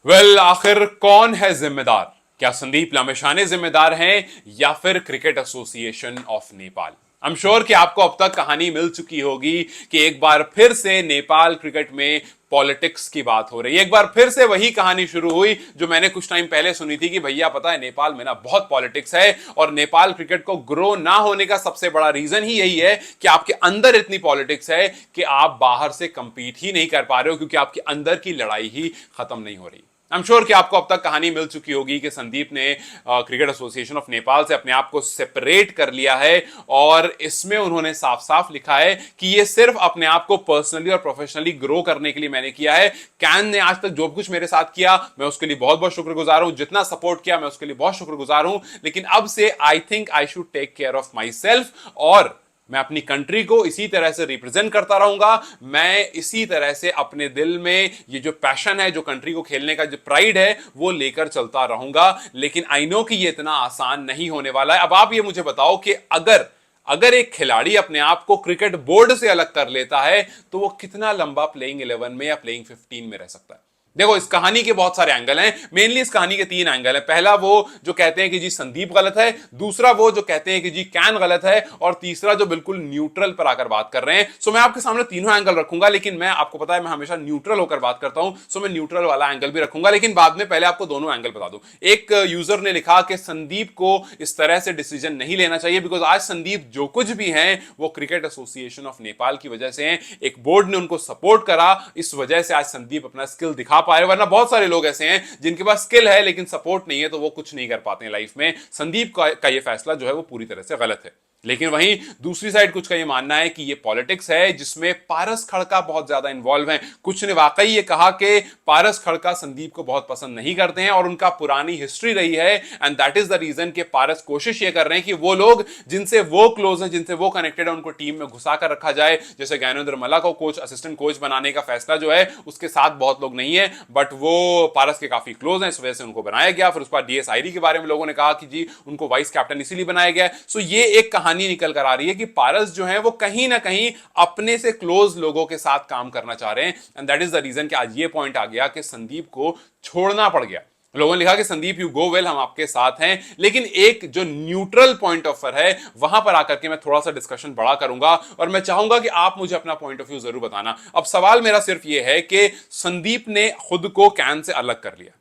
आखिर कौन है जिम्मेदार? क्या संदीप लामिछाने जिम्मेदार हैं या फिर cricket association of Nepal? I am sure कि आपको अब तक कहानी मिल चुकी होगी कि एक बार फिर से नेपाल क्रिकेट में पॉलिटिक्स की बात हो रही है। एक बार फिर से वही कहानी शुरू हुई जो मैंने कुछ टाइम पहले सुनी थी कि भैया पता है नेपाल में ना बहुत पॉलिटिक्स है, और नेपाल क्रिकेट को ग्रो ना होने का सबसे बड़ा रीजन ही यही है कि आपके अंदर इतनी पॉलिटिक्स है कि आप बाहर से कंपीट ही नहीं कर पा रहे हो, क्योंकि आपके अंदर की लड़ाई ही खत्म नहीं हो रही। आई एम श्योर कि आपको अब तक कहानी मिल चुकी होगी कि संदीप ने क्रिकेट एसोसिएशन ऑफ नेपाल से अपने आप को सेपरेट कर लिया है, और इसमें उन्होंने साफ साफ लिखा है कि ये सिर्फ अपने आप को पर्सनली और प्रोफेशनली ग्रो करने के लिए मैंने किया है। कैन ने आज तक जो कुछ मेरे साथ किया मैं उसके लिए बहुत बहुत शुक्रगुजार हूं, जितना सपोर्ट किया मैं उसके लिए बहुत शुक्रगुजार हूं, लेकिन अब से I think I should take care of my self, और मैं अपनी कंट्री को इसी तरह से रिप्रेजेंट करता रहूंगा। मैं इसी तरह से अपने दिल में ये जो पैशन है, जो कंट्री को खेलने का जो प्राइड है, वो लेकर चलता रहूंगा। लेकिन आई नो कि ये इतना आसान नहीं होने वाला है। अब आप ये मुझे बताओ कि अगर एक खिलाड़ी अपने आप को क्रिकेट बोर्ड से अलग कर लेता है तो वो कितना लंबा प्लेइंग 11 में या प्लेइंग 15 में रह सकता है? देखो, इस कहानी के बहुत सारे एंगल हैं। मेनली इस कहानी के 3 एंगल हैं। पहला वो जो कहते हैं कि जी संदीप गलत है, दूसरा वो जो कहते हैं कि जी कैन गलत है, और तीसरा जो बिल्कुल न्यूट्रल पर आकर बात कर रहे हैं। सो मैं आपके सामने तीनों एंगल रखूंगा, लेकिन मैं आपको पता है मैं हमेशा न्यूट्रल होकर बात करता हूं, सो मैं न्यूट्रल वाला एंगल भी रखूंगा, लेकिन बाद में पहले आपको दोनों एंगल बता दूं। एक यूजर ने लिखा कि संदीप को इस तरह से डिसीजन नहीं लेना चाहिए बिकॉज आज संदीप जो कुछ भी हैं वो क्रिकेट एसोसिएशन ऑफ नेपाल की वजह से हैं। एक बोर्ड ने उनको सपोर्ट करा, इस वजह से आज संदीप अपना स्किल दिखा पा रहे, वरना बहुत सारे लोग ऐसे हैं जिनके पास स्किल है लेकिन सपोर्ट नहीं है, तो वो कुछ नहीं कर पाते हैं लाइफ में। संदीप का ये फैसला जो है वो पूरी तरह से गलत है। लेकिन वहीं दूसरी साइड कुछ का ये मानना है कि ये पॉलिटिक्स है जिसमें पारस खड़का बहुत ज्यादा इन्वॉल्व है। कुछ ने वाकई ये कहा कि पारस खड़का संदीप को बहुत पसंद नहीं करते हैं, और उनका पुरानी हिस्ट्री रही है, and that is the reason कि पारस कोशिश ये कर रहे हैं कि वो लोग जिनसे वो क्लोज है, जिनसे वो कनेक्टेड है, उनको टीम में घुसा कर रखा जाए। जैसे ज्ञानेंद्र मल्ला को कोच, असिस्टेंट कोच बनाने का फैसला जो है उसके साथ बहुत लोग नहीं है, बट वो पारस के काफी क्लोज हैं, इस वजह से उनको बनाया गया। फिर उसके बाद डीएस आईरी के बारे में लोगों ने कहा कि जी उनको वाइस कैप्टन इसीलिए बनाया गया। सो ये एक कहानी निकल कर आ रही है कि पारस जो है वो कहीं ना कहीं अपने से क्लोज लोगों के साथ काम करना चाह रहे हैं, and that is the reason कि आज ये पॉइंट आ गया कि संदीप को छोड़ना पड़ गया। लोगों ने लिखा कि संदीप यू गो वेल, हम आपके साथ हैं, लेकिन एक जो न्यूट्रल पॉइंट ऑफ व्यू है वहां पर आकर के मैं थोड़ा सा डिस्कशन बड़ा करूंगा, और मैं चाहूंगा कि आप मुझे अपना पॉइंट ऑफ व्यू जरूर बताना। अब सवाल मेरा सिर्फ यह है कि संदीप ने खुद को कैन से अलग कर लिया,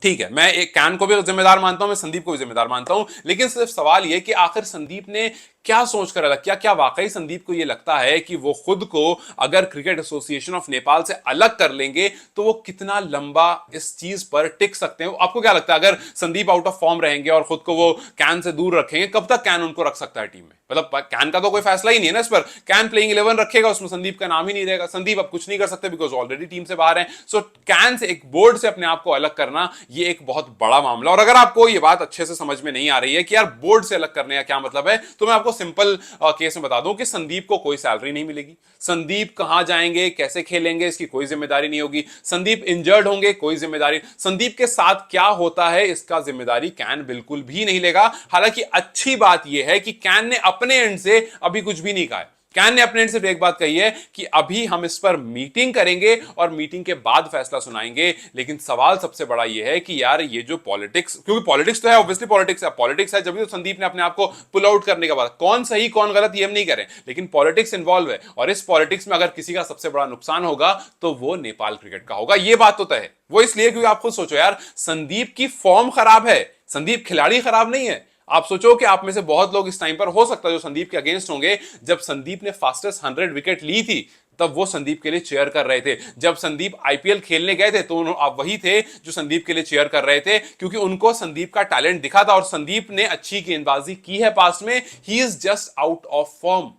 ठीक है, मैं एक कैन को भी जिम्मेदार मानता हूं, मैं संदीप को भी जिम्मेदार मानता हूं, लेकिन सिर्फ सवाल यह कि आखिर संदीप ने क्या सोचकर अलग किया? क्या वाकई संदीप को यह लगता है कि वो खुद को अगर क्रिकेट एसोसिएशन ऑफ नेपाल से अलग कर लेंगे तो वो कितना लंबा इस चीज पर टिक सकते हैं? आपको क्या लगता है अगर संदीप आउट ऑफ फॉर्म रहेंगे और खुद को वो कैन से दूर रखेंगे, कब तक कैन उनको रख सकता है टीम में? मतलब कैन का तो कोई फैसला ही नहीं है ना इस पर। कैन प्लेइंग 11 रखेगा, उसमें संदीप का नाम ही नहीं रहेगा। संदीप अब कुछ नहीं कर सकते बिकॉज ऑलरेडी टीम से बाहर है। सो कैन से, एक बोर्ड से अपने आप को अलग करना, ये एक बहुत बड़ा मामला। और अगर आपको ये बात अच्छे से समझ में नहीं आ रही है कि यार बोर्ड से अलग करने का क्या मतलब है, तो मैं आपको सिंपल केस में बता दूं कि संदीप को कोई सैलरी नहीं मिलेगी। संदीप कहां जाएंगे, कैसे खेलेंगे, इसकी कोई जिम्मेदारी नहीं होगी। संदीप इंजर्ड होंगे, कोई जिम्मेदारी। संदीप के साथ क्या होता है इसका जिम्मेदारी कैन बिल्कुल भी नहीं लेगा। हालांकि अच्छी बात यह है कि कैन ने अपने एंड से अभी कुछ भी नहीं कहा है। कैन ने अपने एंड से एक बात कही है कि अभी हम इस पर मीटिंग करेंगे और मीटिंग के बाद फैसला सुनाएंगे। लेकिन सवाल सबसे बड़ा यह है कि यार ये जो पॉलिटिक्स, क्योंकि पॉलिटिक्स तो है, ऑब्वियसली पॉलिटिक्स है, जब भी तो संदीप ने अपने आप को पुल आउट करने का बाद, कौन सही कौन गलत ये हम नहीं करें, लेकिन पॉलिटिक्स इन्वॉल्व है, और इस पॉलिटिक्स में अगर किसी का सबसे बड़ा नुकसान होगा तो वो नेपाल क्रिकेट का होगा। ये बात तो तय है। वो इसलिए क्योंकि आप खुद सोचो यार, संदीप की फॉर्म खराब है, संदीप खिलाड़ी खराब नहीं है। आप सोचो कि आप में से बहुत लोग इस टाइम पर हो सकता है जो संदीप के अगेंस्ट होंगे, जब संदीप ने फास्टेस्ट 100 विकेट ली थी तब वो संदीप के लिए चेयर कर रहे थे। जब संदीप आईपीएल खेलने गए थे तो आप वही थे जो संदीप के लिए चेयर कर रहे थे, क्योंकि उनको संदीप का टैलेंट दिखा था, और संदीप ने अच्छी गेंदबाजी की है पास्ट में। He is just out of form.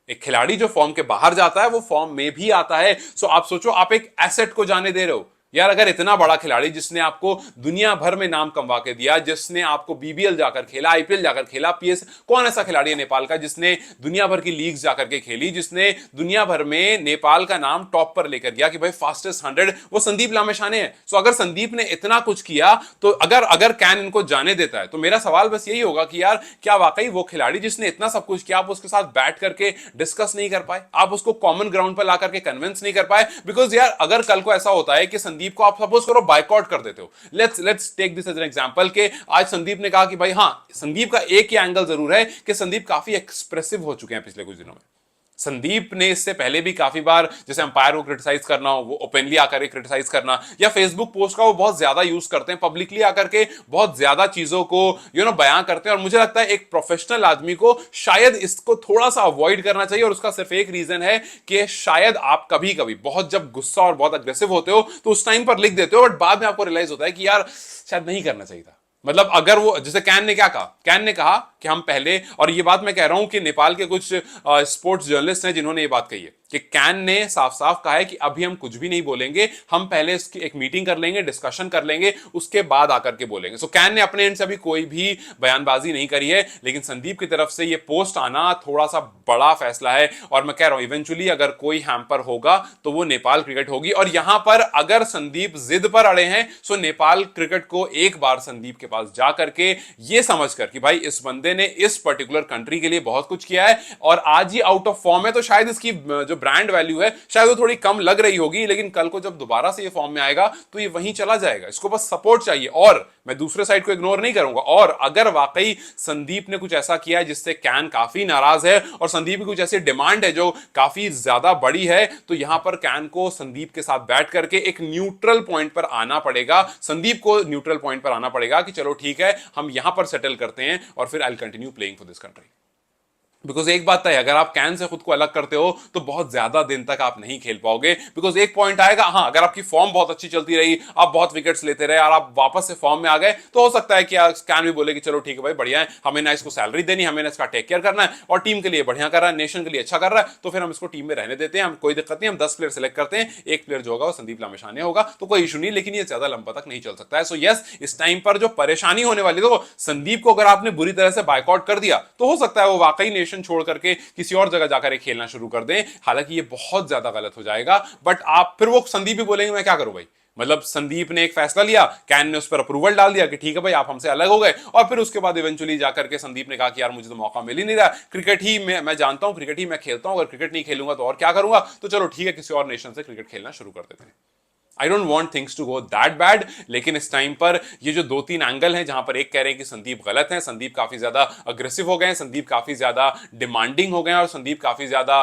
एक खिलाड़ी जो फॉर्म के बाहर जाता है वो फॉर्म में भी आता है। सो आप सोचो, आप एक एसेट को जाने दे रहे हो यार। अगर इतना बड़ा खिलाड़ी जिसने आपको दुनिया भर में नाम कमवा के दिया, जिसने आपको बीबीएल जाकर खेला, आईपीएल जाकर खेला, पीएस, कौन ऐसा खिलाड़ी है नेपाल का जिसने दुनिया भर की लीग्स जाकर के खेली, जिसने दुनिया भर में नेपाल का नाम टॉप पर लेकर गया कि भाई फास्टेस्ट 100, वो संदीप लामिछाने हैं। सो अगर संदीप ने इतना कुछ किया तो अगर कैन इनको जाने देता है, तो मेरा सवाल बस यही होगा कि यार क्या वाकई वो खिलाड़ी जिसने इतना सब कुछ किया, आप उसके साथ बैठ करके डिस्कस नहीं कर पाए, आप उसको कॉमन ग्राउंड पर ला करके कन्विंस नहीं कर पाए? बिकॉज यार अगर कल को ऐसा होता है कि संदीप को आप सपोज करो बायकॉट कर देते हो। Let's take this as an example कि आज संदीप ने कहा कि भाई हाँ, संदीप का एक ही एंगल जरूर है कि संदीप काफी एक्सप्रेसिव हो चुके हैं पिछले कुछ दिनों में। संदीप ने इससे पहले भी काफी बार जैसे अंपायर को क्रिटिसाइज करना हो, वो ओपनली आकर के क्रिटिसाइज करना, या फेसबुक पोस्ट का वो बहुत ज्यादा यूज करते हैं, पब्लिकली आकर के बहुत ज्यादा चीजों को बयां करते हैं। और मुझे लगता है एक प्रोफेशनल आदमी को शायद इसको थोड़ा सा अवॉइड करना चाहिए, और उसका सिर्फ एक रीजन है कि शायद आप कभी कभी बहुत जब गुस्सा और बहुत अग्रेसिव होते हो तो उस टाइम पर लिख देते हो, बट बाद में आपको रियलाइज होता है कि यार शायद नहीं करना चाहिए था। मतलब अगर वो, जैसे कैन ने क्या कहा, कैन ने कहा कि हम पहले, और ये बात मैं कह रहा हूं कि नेपाल के कुछ स्पोर्ट्स जर्नलिस्ट हैं जिन्होंने ये बात कही है कि कैन ने साफ साफ कहा है कि अभी हम कुछ भी नहीं बोलेंगे, हम पहले इसकी एक मीटिंग कर लेंगे, डिस्कशन कर लेंगे, उसके बाद आकर के बोलेंगे। सो कैन ने अपने एंड से अभी कोई भी बयानबाजी नहीं करी है, लेकिन संदीप की तरफ से ये पोस्ट आना थोड़ा सा बड़ा फैसला है। और मैं कह रहा हूं इवेंचुअली अगर कोई हैम्पर होगा तो वो नेपाल क्रिकेट होगी। और यहां पर अगर संदीप जिद पर अड़े हैं, सो नेपाल क्रिकेट को एक बार संदीप के पास जाकर के ये समझकर कि भाई इस बंदे ने इस पर्टिकुलर कंट्री के लिए बहुत कुछ किया है और आज ही आउट ऑफ फॉर्म है, तो शायद इसकी जो ब्रांड वैल्यू है शायद वो थोड़ी कम लग रही होगी, लेकिन कल को जब दोबारा से ये फॉर्म में आएगा तो ये वहीं चला जाएगा। इसको बस सपोर्ट चाहिए, और मैं दूसरे साइड को इग्नोर नहीं करूंगा। और अगर वाकई संदीप ने कुछ ऐसा किया है जिससे कैन काफी नाराज है और संदीप की कुछ ऐसी डिमांड है जो काफी ज्यादा बड़ी है, तो यहां पर कैन को संदीप के साथ बैठ करके एक न्यूट्रल पॉइंट पर आना पड़ेगा। संदीप को न्यूट्रल पॉइंट पर आना पड़ेगा कि चलो ठीक है, हम यहां पर सेटल करते हैं और फिर I will continue playing for this country. Because एक बात है, अगर आप कैन से खुद को अलग करते हो तो बहुत ज्यादा दिन तक आप नहीं खेल पाओगे। बिकॉज एक पॉइंट आएगा, हाँ, अगर आपकी फॉर्म बहुत अच्छी चलती रही, आप बहुत विकेट्स लेते रहे और आप वापस से फॉर्म में आ गए, तो हो सकता है कि कैन भी बोले कि चलो ठीक है भाई, बढ़िया है, हमें ना इसको सैलरी देनी, हमें ना इसका टेक केयर करना है, और टीम के लिए बढ़िया कर रहा है, नेशन के लिए अच्छा कर रहा है, तो फिर हम इसको टीम में रहने देते हैं, हम कोई दिक्कत नहीं, हम 10 प्लेयर सेलेक्ट करते हैं, एक प्लेयर जो होगा वो संदीप लामिछाने होगा, तो कोई इशू नहीं। लेकिन ये ज्यादा लंबा तक नहीं चल सकता है। सो यस, इस टाइम पर जो परेशानी होने वाली, तो संदीप को अगर आपने बुरी तरह से बायकॉट कर दिया तो हो सकता है वो वाकई नेशन छोड़ करके किसी और जगह जाकर खेलना शुरू कर दें। हालांकि ये बहुत ज्यादा गलत हो जाएगा, बट आप फिर वो संदीप भी बोलेंगे मैं क्या करूं भाई। मतलब संदीप ने एक फैसला लिया, कैन ने उस पर अप्रूवल डाल दिया कि ठीक है भाई आप हमसे अलग हो गए, और फिर उसके बाद इवेंचुअली जाकर के संदीप ने कहा कि यार मुझे तो मौका मिल ही नहीं रहा, क्रिकेट ही मैं जानता हूं, क्रिकेट ही मैं खेलता हूं, अगर क्रिकेट नहीं खेलूंगा तो और क्या करूंगा, तो चलो ठीक है किसी और नेशन से क्रिकेट खेलना शुरू कर देते हैं। I don't want things to go that bad, लेकिन इस टाइम पर ये जो 2-3 एंगल हैं, जहां पर एक कह रहे हैं कि संदीप गलत है, संदीप काफी ज्यादा अग्रेसिव हो गए हैं, संदीप काफी ज्यादा डिमांडिंग हो गए हैं, और संदीप काफी ज्यादा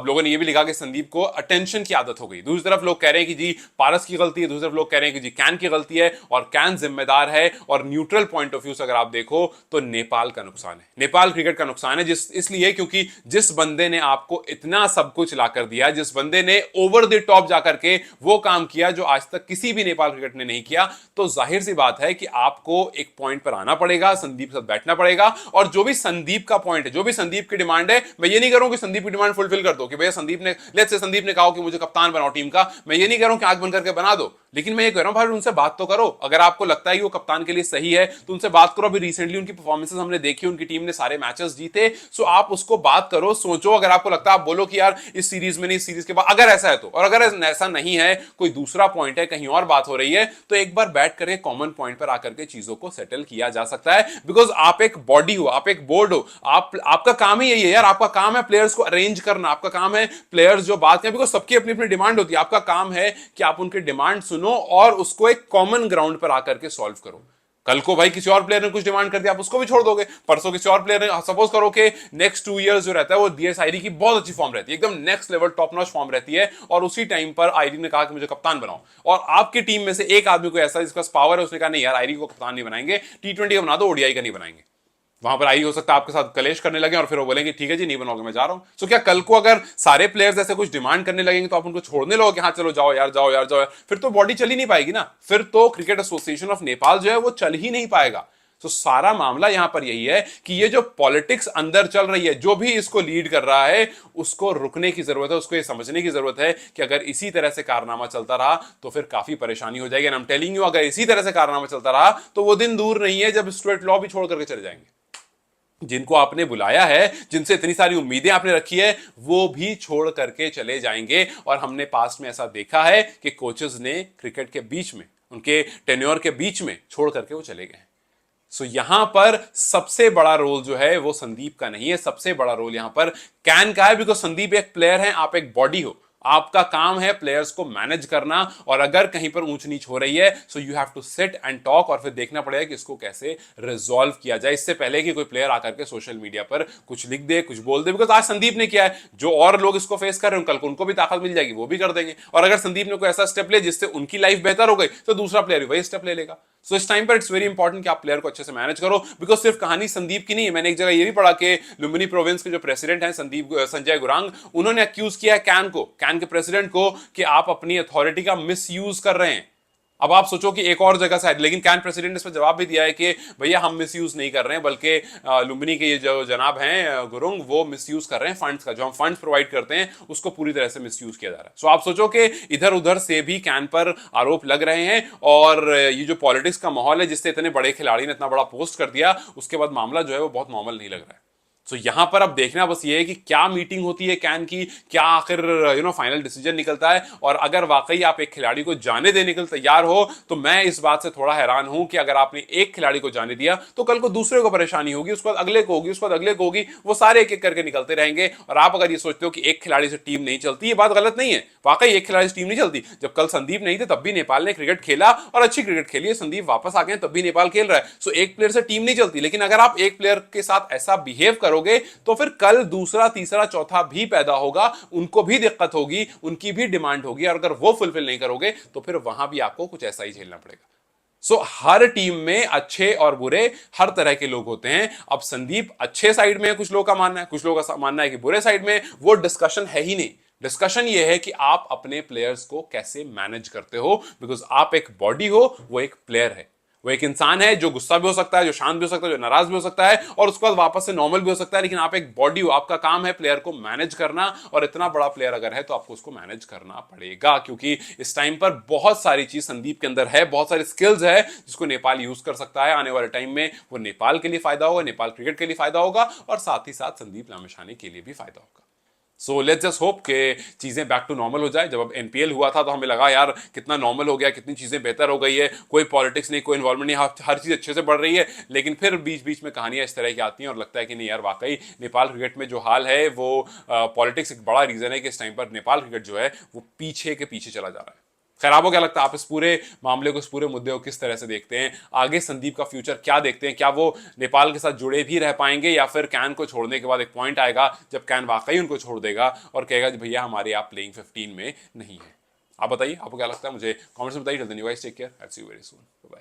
लोगों ने ये भी लिखा कि संदीप को अटेंशन की आदत हो गई। दूसरी तरफ लोग कह रहे हैं कि जी पारस की गलती है, दूसरी तरफ लोग कह रहे हैं कि जी कैन की गलती है और कैन जिम्मेदार है। और न्यूट्रल पॉइंट ऑफ व्यू से अगर आप देखो तो नेपाल का नुकसान है, नेपाल क्रिकेट का नुकसान है, इसलिए क्योंकि जिस बंदे ने आपको इतना सब कुछ लाकर दिया, जिस बंदे ने ओवर द टॉप जाकर के वो काम किया जो आज तक किसी भी नेपाल क्रिकेट ने नहीं किया, तो जाहिर सी बात है कि आपको एक पॉइंट पर आना पड़ेगा, संदीप के साथ बैठना पड़ेगा, और जो भी संदीप का पॉइंट है, जो भी संदीप की डिमांड है, मैं ये नहीं कह रहा हूं कि संदीप की डिमांड फुलफिल कर दो कि भैया संदीप ने, लेट्स से संदीप ने कहा कि मुझे कप्तान बनाओ टीम का, मैं ये नहीं कह रहा हूं कि आंख बंद करके बना दो, लेकिन मैं ये कह रहा हूं भाई उनसे बात तो करो। अगर आपको लगता है कि वो कप्तान के लिए सही है तो उनसे बात करो। अभी रिसेंटली उनकी परफॉर्मेंसेस हमने देखी, उनकी टीम ने सारे मैचेस जीते, सो आप उसको बात करो, सोचो। अगर आपको लगता है, आप बोलो कि यार इस सीरीज में नहीं, इस सीरीज के बाद अगर ऐसा है तो, और अगर ऐसा नहीं है, कोई दूसरा पॉइंट है, कहीं और बात हो रही है, तो एक बार बैठ करके कॉमन पॉइंट पर आकर के चीजों को सेटल किया जा सकता है। बिकॉज आप एक बॉडी हो, आप एक बोर्ड हो, आपका काम ही यही है यार, आपका काम है प्लेयर्स को अरेंज करना, आपका काम है प्लेयर्स जो बात करें, बिकॉज सबकी अपनी अपनी डिमांड होती है, आपका काम है कि आप उनकी डिमांड सुनो और उसको एक कॉमन ग्राउंड पर आकर के सॉल्व करो। कल को भाई किसी और प्लेयर ने कुछ डिमांड कर दिया, आप उसको भी छोड़ दोगे। परसों किसी और प्लेयर ने, सपोज करो कि नेक्स्ट 2 इयर्स जो रहता है वो डीएस आईरी की बहुत अच्छी फॉर्म रहती है, एकदम next level top notch form रहती है, और उसी टाइम पर आईरी ने कहा कि मुझे कप्तान बनाओ, और आपकी टीम में से एक आदमी को ऐसा जिसका पावर है, उसने कहा नहीं यार आईरी को कप्तान नहीं बनाएंगे, T20 का बना दो, ओडीआई का नहीं बनाएंगे। वहां पर आई हो सकता है आपके साथ कलेश करने लगे और फिर वो बोलेंगे ठीक है जी नहीं बनाओगे, मैं जा रहा हूं। सो क्या कल को अगर सारे प्लेयर्स ऐसे कुछ डिमांड करने लगेंगे तो आप उनको छोड़ने लगोगे, हाँ चलो जाओ यार, जाओ यार, जाओ यार, फिर तो बॉडी चल ही नहीं पाएगी ना, फिर तो क्रिकेट एसोसिएशन ऑफ नेपाल जो है वो चल ही नहीं पाएगा। तो सारा मामला यहां पर यही है कि ये जो पॉलिटिक्स अंदर चल रही है, जो भी इसको लीड कर रहा है, उसको रुकने की जरूरत है, उसको ये समझने की जरूरत है कि अगर इसी तरह से कारनामा चलता रहा तो फिर काफी परेशानी हो जाएगी। आई एम टेलिंग यू, अगर इसी तरह से कारनामा चलता रहा तो वो दिन दूर नहीं है जब स्टुअर्ट लॉ भी छोड़ करके चले जाएंगे। जिनको आपने बुलाया है, जिनसे इतनी सारी उम्मीदें आपने रखी है, वो भी छोड़ करके चले जाएंगे। और हमने पास्ट में ऐसा देखा है कि कोचेस ने क्रिकेट के बीच में, उनके टेन्योर के बीच में छोड़ करके वो चले गए। सो यहां पर सबसे बड़ा रोल जो है वो संदीप का नहीं है, सबसे बड़ा रोल यहां पर कैन का है, बिकॉज संदीप एक प्लेयर है, आप एक बॉडी हो, आपका काम है प्लेयर्स को मैनेज करना, और अगर कहीं पर ऊंच नीच हो रही है so you have to sit and talk, और फिर देखना पड़ेगा कि इसको कैसे रिजॉल्व किया जाए, इससे पहले कि कोई प्लेयर आकर के सोशल मीडिया पर कुछ लिख दे, कुछ बोल दे। बिकॉज आज संदीप ने किया है, जो और लोग इसको फेस कर रहे हैं कल को उनको भी ताकत मिल जाएगी, वो भी कर देंगे। और अगर संदीप ने कोई ऐसा स्टेप ले जिससे उनकी लाइफ बेहतर हो गई तो दूसरा प्लेयर भी वही स्टेप ले लेगा। सो इस टाइम पर इट्स वेरी इंपॉर्टेंट कि आप प्लेयर को अच्छे से मैनेज करो, बिकॉज सिर्फ कहानी संदीप की नहीं है। मैंने एक जगह ये भी पढ़ा कि लुम्बिनी प्रोविंस के जो प्रेसिडेंट हैं संजय गुरांग, उन्होंने अक्यूज किया है कैन के प्रेसिडेंट को कि आप अपनी अथॉरिटी का मिस यूज कर रहे हैं। अब आप सोचो कि एक और जगह से, लेकिन कैन प्रेसिडेंट ने इस पर जवाब भी दिया है कि भैया हम मिसयूज नहीं कर रहे हैं, बल्कि लुम्बिनी के ये जो जनाब हैं गुरुंग, वो मिसयूज कर रहे हैं फंड्स का, जो हम फंड्स प्रोवाइड करते हैं उसको पूरी तरह से मिसयूज किया जा रहा है। सो आप सोचो कि इधर उधर से भी कैन पर आरोप लग रहे हैं, और ये जो पॉलिटिक्स का माहौल है जिससे इतने बड़े खिलाड़ी ने इतना बड़ा पोस्ट कर दिया, उसके बाद मामला जो है वो बहुत नॉर्मल नहीं लग रहा है। तो यहां पर अब देखना बस ये है कि क्या मीटिंग होती है कैन की, क्या आखिर फाइनल डिसीजन निकलता है, और अगर वाकई आप एक खिलाड़ी को जाने देने के लिए तैयार हो तो मैं इस बात से थोड़ा हैरान हूं कि अगर आपने एक खिलाड़ी को जाने दिया तो कल को दूसरे को परेशानी होगी, उसके बाद अगले को होगी, उसके बाद अगले को होगी, वो सारे एक एक करके निकलते रहेंगे। और आप अगर ये सोचते हो कि एक खिलाड़ी से टीम नहीं चलती, ये बात गलत नहीं है। वाकई एक खिलाड़ी से टीम नहीं चलती। जब कल संदीप नहीं थे तब भी नेपाल ने क्रिकेट खेला और अच्छी क्रिकेट खेली है, संदीप वापस आ गए तब भी नेपाल खेल रहा है। सो एक प्लेयर से टीम नहीं चलती, लेकिन अगर आप एक प्लेयर के साथ ऐसा बिहेव करोगे तो फिर कल दूसरा तीसरा चौथा भी पैदा होगा, उनको भी दिक्कत होगी, उनकी भी डिमांड होगी, और अगर वो फुलफिल नहीं करोगे तो फिर वहां भी आपको कुछ ऐसा ही झेलना पड़ेगा। हर टीम में अच्छे और बुरे हर तरह के लोग होते हैं। अब संदीप अच्छे साइड में है, कुछ लोगों का मानना है, कुछ लोगों का मानना है कि बुरे साइड में, वो डिस्कशन है ही नहीं। डिस्कशन ये है कि आप अपने प्लेयर्स को कैसे मैनेज करते हो, बिकॉज आप एक बॉडी हो, वो एक प्लेयर है, वो एक इंसान है जो गुस्सा भी हो सकता है, जो शांत भी हो सकता है, जो नाराज भी हो सकता है, और उसके बाद वापस से नॉर्मल भी हो सकता है। लेकिन आप एक बॉडी हो, आपका काम है प्लेयर को मैनेज करना, और इतना बड़ा प्लेयर अगर है तो आपको उसको मैनेज करना पड़ेगा, क्योंकि इस टाइम पर बहुत सारी चीज संदीप के अंदर है, बहुत सारी स्किल्स है जिसको नेपाल यूज कर सकता है। आने वाले टाइम में वो नेपाल के लिए फायदा होगा, नेपाल क्रिकेट के लिए फायदा होगा, और साथ ही साथ संदीप लामिछाने के लिए भी फायदा होगा। सो लेट्स जस्ट होप कि चीज़ें बैक टू नॉर्मल हो जाए। जब अब एनपीएल हुआ था तो हमें लगा यार कितना नॉर्मल हो गया, कितनी चीज़ें बेहतर हो गई है, कोई पॉलिटिक्स नहीं, कोई इन्वॉल्वमेंट नहीं, हर चीज़ अच्छे से बढ़ रही है। लेकिन फिर बीच बीच में कहानियां इस तरह की आती हैं और लगता है कि नहीं यार, वाकई नेपाल क्रिकेट में जो हाल है वो पॉलिटिक्स एक बड़ा रीज़न है कि इस टाइम पर नेपाल क्रिकेट जो है वो पीछे के पीछे चला जा रहा है। खैर, आपको क्या लगता है, आप इस पूरे मामले को, इस पूरे मुद्दे को किस तरह से देखते हैं? आगे संदीप का फ्यूचर क्या देखते हैं? क्या वो नेपाल के साथ जुड़े भी रह पाएंगे, या फिर कैन को छोड़ने के बाद एक पॉइंट आएगा जब कैन वाकई उनको छोड़ देगा और कहेगा भैया हमारे आप प्लेइंग 15 में नहीं है? आप बताइए, आपको क्या लगता है? मुझे कमेंट्स में बताइए। Take care, see you very soon, bye.